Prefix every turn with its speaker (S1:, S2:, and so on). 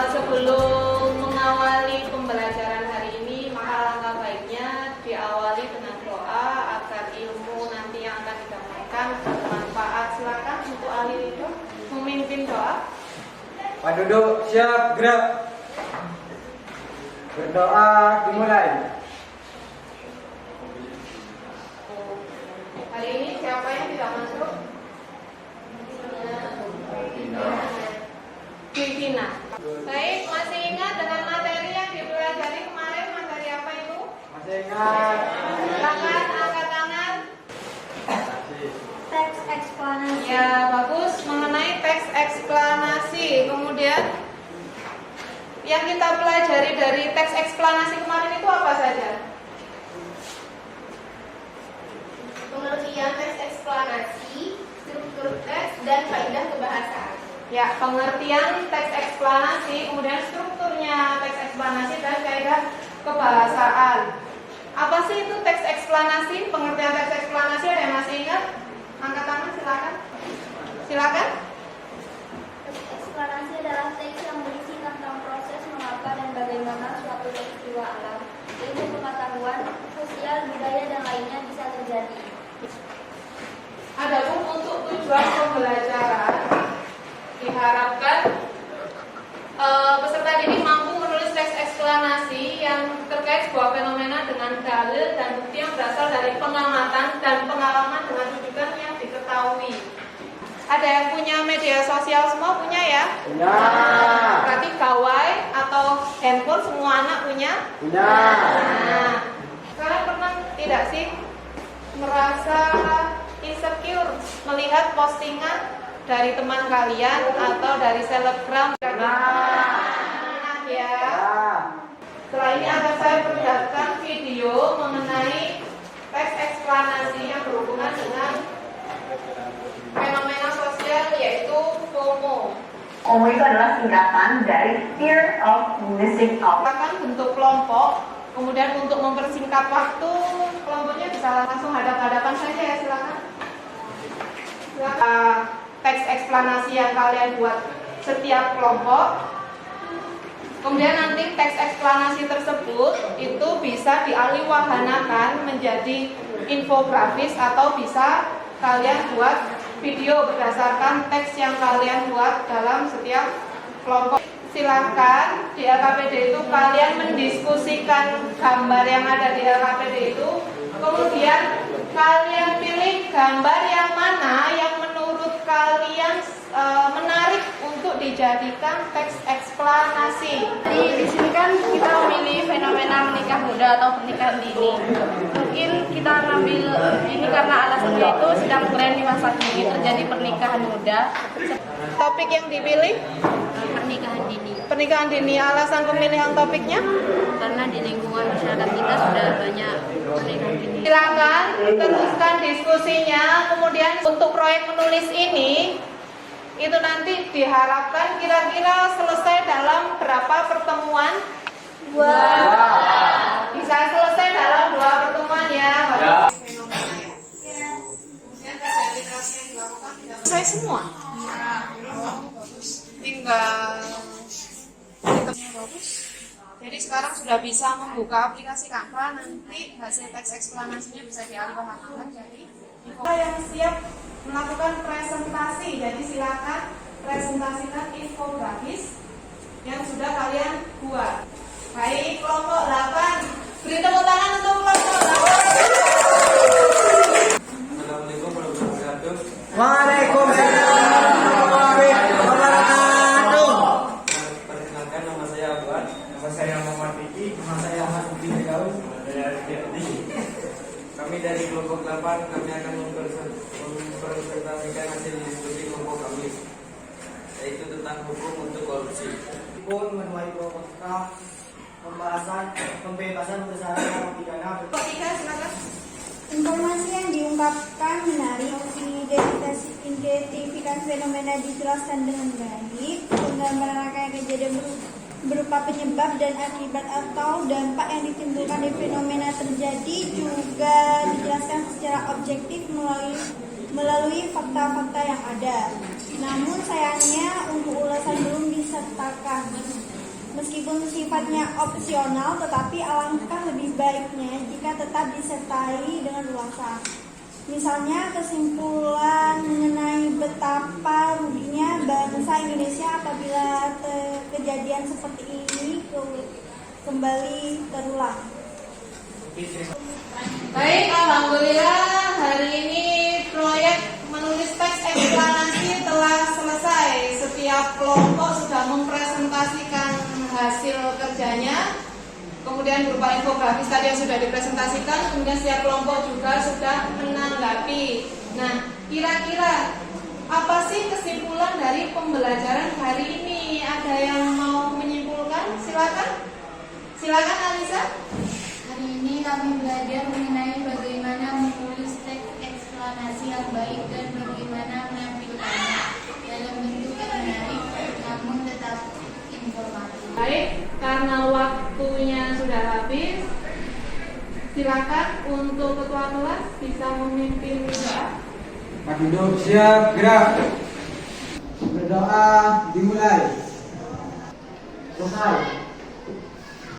S1: Sebelum mengawali pembelajaran hari ini, maka langkah baiknya diawali dengan doa agar ilmu nanti yang akan didapatkan bermanfaat. Silakan untuk ahli itu memimpin doa.
S2: Pak duduk siap, gerak. Berdoa dimulai.
S1: Hari ini siapa yang tidak masuk? Vivina. Baik, masih ingat dengan materi yang dipelajari kemarin? Materi apa itu?
S2: Masih ingat.
S1: Silakan angkat tangan.
S3: Teks eksplanasi.
S1: Ya, bagus. Mengenai teks eksplanasi. Kemudian yang kita pelajari dari teks eksplanasi kemarin itu apa saja?
S3: Pengertian teks eksplanasi, struktur teks, dan kaidah kebahasaan.
S1: Ya, pengertian teks eksplanasi, kemudian strukturnya teks eksplanasi dan kaidah kebahasaan. Apa sih itu teks eksplanasi? Pengertian teks eksplanasi ada yang masih ingat? Angkat tangan, silakan. Silakan.
S3: Teks eksplanasi adalah teks yang berisi tentang proses mengapa dan bagaimana suatu peristiwa alam, ilmu pengetahuan, sosial, budaya, dan lainnya bisa terjadi.
S1: Adapun untuk tujuan pembelajaran, diharapkan peserta didik mampu menulis teks eksplanasi yang terkait sebuah fenomena dengan dalil dan bukti yang berasal dari pengamatan dan pengalaman dengan rujukan yang diketahui. Ada yang punya media sosial semua punya ya?
S2: Punya.
S1: Berarti gawai atau handphone semua anak punya?
S2: Punya.
S1: Nah, kalian pernah tidak sih merasa insecure melihat postingan dari teman kalian atau dari selebgram? Ya. Setelah ini akan saya perlihatkan video mengenai teks eksplanasi yang berhubungan dengan fenomena sosial, yaitu FOMO.
S4: FOMO itu adalah singkatan dari Fear of Missing Out.
S1: Silakan bentuk kelompok, kemudian untuk mempersingkat waktu, kelompoknya bisa langsung hadap-hadapan saja ya, silakan. Teks eksplanasi yang kalian buat setiap kelompok. Kemudian nanti teks eksplanasi tersebut itu bisa dialihwahanakan menjadi infografis atau bisa kalian buat video berdasarkan teks yang kalian buat dalam setiap kelompok. Silakan di LKPD itu kalian mendiskusikan gambar yang ada di LKPD itu. Kemudian kalian pilih gambar yang mana yang menurut kalian menarik untuk dijadikan teks eksplanasi.
S5: Di sini kan kita memilih fenomena menikah muda atau pernikahan dini. Mungkin kita ngambil ini karena alasannya itu sedang tren di masa kini terjadi pernikahan muda.
S1: Topik yang dipilih
S5: Pernikahan dini.
S1: pernikahan dini. Alasan pemilihan topiknya?
S5: Karena di lingkungan masyarakat kita sudah banyak pernikahan dini.
S1: Silakan teruskan diskusinya. Kemudian untuk proyek menulis ini itu nanti diharapkan kira-kira selesai dalam berapa pertemuan? Bisa selesai dalam 2 pertemuan ya. Selesai semua. Tinggal bagus. Jadi sekarang sudah bisa membuka aplikasi Canva, nanti hasil teks eksplanasinya bisa dialihwahanakan jadi yang siap melakukan presentasi. Jadi silakan presentasikan infografis yang sudah kalian buat. Baik, kelompok 8. Beri tepuk tangan untuk kelompok 8.
S2: Assalamualaikum warahmatullahi wabarakatuh.
S6: Waalaikumsalam warahmatullahi wabarakatuh.
S2: Perkenalkan, nama saya Abwan.
S6: Nama saya Muhammad Fiki. Nama saya Ahmad Budi Tegawi.
S2: Kami dari kelompok 8, kami akan mempresentasikan hasil diskusi kelompok kami, yaitu tentang hukum untuk korupsi.
S6: Pun menuai pembahasan pembebasan bersyarat narapidana.
S1: Kelompok 3 silakan.
S7: Informasi yang diungkapkan menarik, identifikasi fenomena dijelaskan dengan baik, penggambaran rangkaian kejadian berupa penyebab dan akibat atau dampak yang ditimbulkan dari fenomena terjadi juga dijelaskan secara objektif melalui fakta-fakta yang ada. Namun sayangnya untuk ulasan belum disertakan. Meskipun sifatnya opsional, tetapi alangkah lebih baiknya jika tetap disertai dengan ulasan. Misalnya kesimpulan mengenai betapa ruginya bangsa Indonesia apabila kejadian seperti ini kembali terulang.
S1: Baik, alhamdulillah hari ini proyek menulis teks eksplanasi telah selesai. Setiap kelompok sudah mempresentasikan hasil kerjanya. Kemudian berupa infografis tadi yang sudah dipresentasikan, kemudian setiap kelompok juga sudah menanggapi. Nah, kira-kira apa sih kesimpulan dari pembelajaran hari ini? Ada yang mau menyimpulkan? Silakan Alisa.
S3: Hari ini kami belajar mengenai bagaimana menulis teks eksplanasi yang baik dan bagaimana menampilkannya dalam bentuk yang menarik namun tetap informatif.
S1: Baik, karena waktunya sudah habis, silakan untuk ketua kelas bisa memimpin doa.
S6: Pak duduk, siap, gerak. Berdoa dimulai. Selesai.